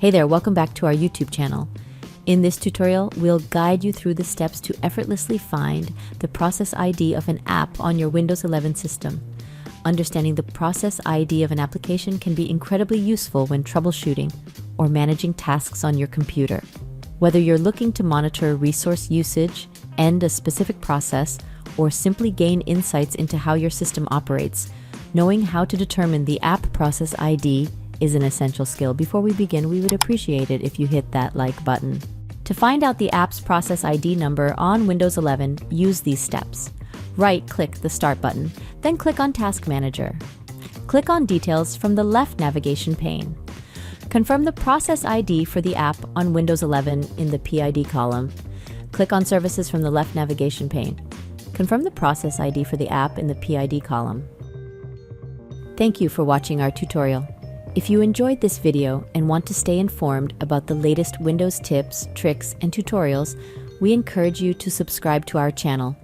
Hey there, welcome back to our YouTube channel. In this tutorial, we'll guide you through the steps to effortlessly find the process ID of an app on your Windows 11 system. Understanding the process ID of an application can be incredibly useful when troubleshooting or managing tasks on your computer. Whether you're looking to monitor resource usage, end a specific process, or simply gain insights into how your system operates, knowing how to determine the app process ID is an essential skill. Before we begin, we would appreciate it if you hit that like button. To find out the app's process ID number on Windows 11, use these steps. Right-click the Start button, then click on Task Manager. Click on Details from the left navigation pane. Confirm the process ID for the app on Windows 11 in the PID column. Click on Services from the left navigation pane. Confirm the process ID for the app in the PID column. Thank you for watching our tutorial. If you enjoyed this video and want to stay informed about the latest Windows tips, tricks, and tutorials, we encourage you to subscribe to our channel.